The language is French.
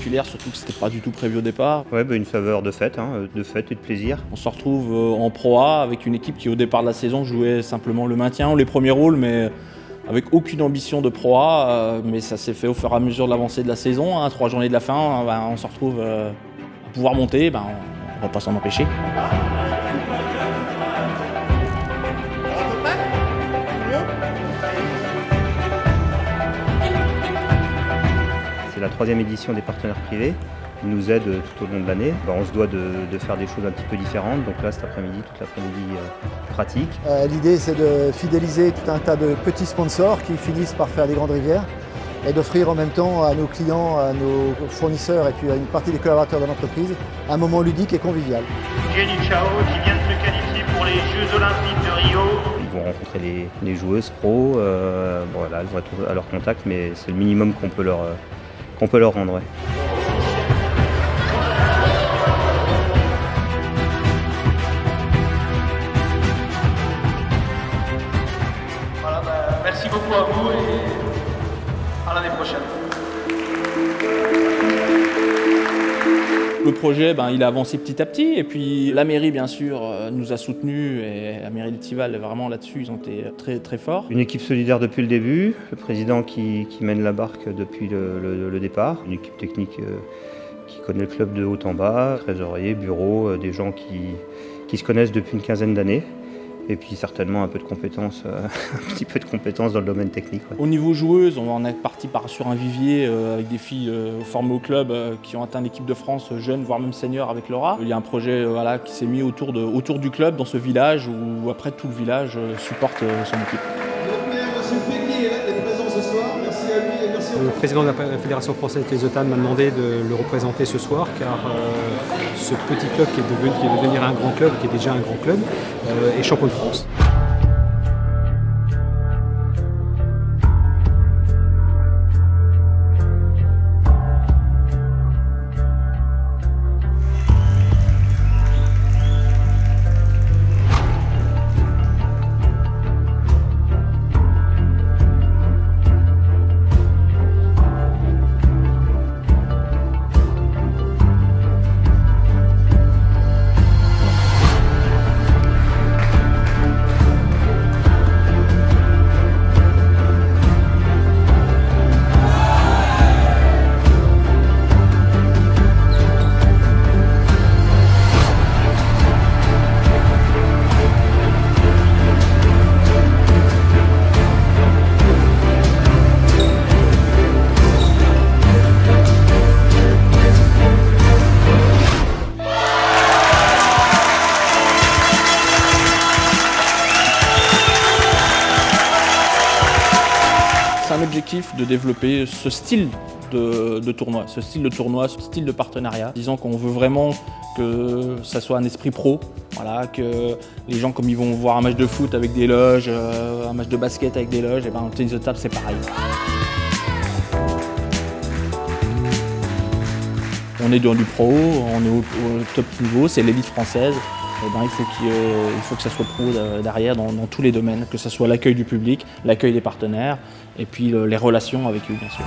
spectaculaire, surtout que c'était pas du tout prévu au départ. Ouais, une saveur de fête et de plaisir. On se retrouve en Pro A avec une équipe qui au départ de la saison jouait simplement le maintien ou les premiers rôles, mais avec aucune ambition de Pro A, mais ça s'est fait au fur et à mesure de l'avancée de la saison. 3 journées de la fin, on se retrouve à pouvoir monter, on va pas s'en empêcher. C'est la 3e édition des partenaires privés. Ils nous aident tout au long de l'année. On se doit de faire des choses un petit peu différentes. Donc là, cet après-midi, toute l'après-midi pratique. L'idée, c'est de fidéliser tout un tas de petits sponsors qui finissent par faire des grandes rivières et d'offrir en même temps à nos clients, à nos fournisseurs et puis à une partie des collaborateurs de l'entreprise un moment ludique et convivial. Jenny Chao qui vient de se qualifier pour les Jeux Olympiques de Rio. Ils vont rencontrer les joueuses pro. Elles vont être à leur contact, mais c'est le minimum qu'on peut leur rendre. Ouais. Voilà, merci beaucoup à vous et à l'année prochaine. Le projet, il a avancé petit à petit, et puis la mairie, bien sûr, nous a soutenus, et la mairie d'Étival, vraiment là-dessus, ils ont été très, très forts. Une équipe solidaire depuis le début, le président qui mène la barque depuis le départ, une équipe technique qui connaît le club de haut en bas, trésorier, bureau, des gens qui se connaissent depuis une quinzaine d'années. Et puis certainement un peu de compétences, un petit peu de compétences dans le domaine technique. Ouais. Au niveau joueuse, on est parti sur un vivier avec des filles formées au club qui ont atteint l'équipe de France jeune, voire même senior avec Laura. Il y a un projet qui s'est mis autour du club dans ce village où après tout le village supporte son équipe. Le président de la Fédération française de Thézotane m'a demandé de le représenter ce soir car ce petit club qui est devenir un grand club, qui est déjà un grand club, est champion de France. C'est un objectif de développer ce style de tournoi, ce style de partenariat. Disons qu'on veut vraiment que ça soit un esprit pro, que les gens, comme ils vont voir un match de foot avec des loges, un match de basket avec des loges, et le tennis de table c'est pareil. On est dans du pro, on est au top niveau, c'est l'élite française. Il faut que ça soit pro derrière dans tous les domaines, que ce soit l'accueil du public, l'accueil des partenaires et puis les relations avec eux bien sûr.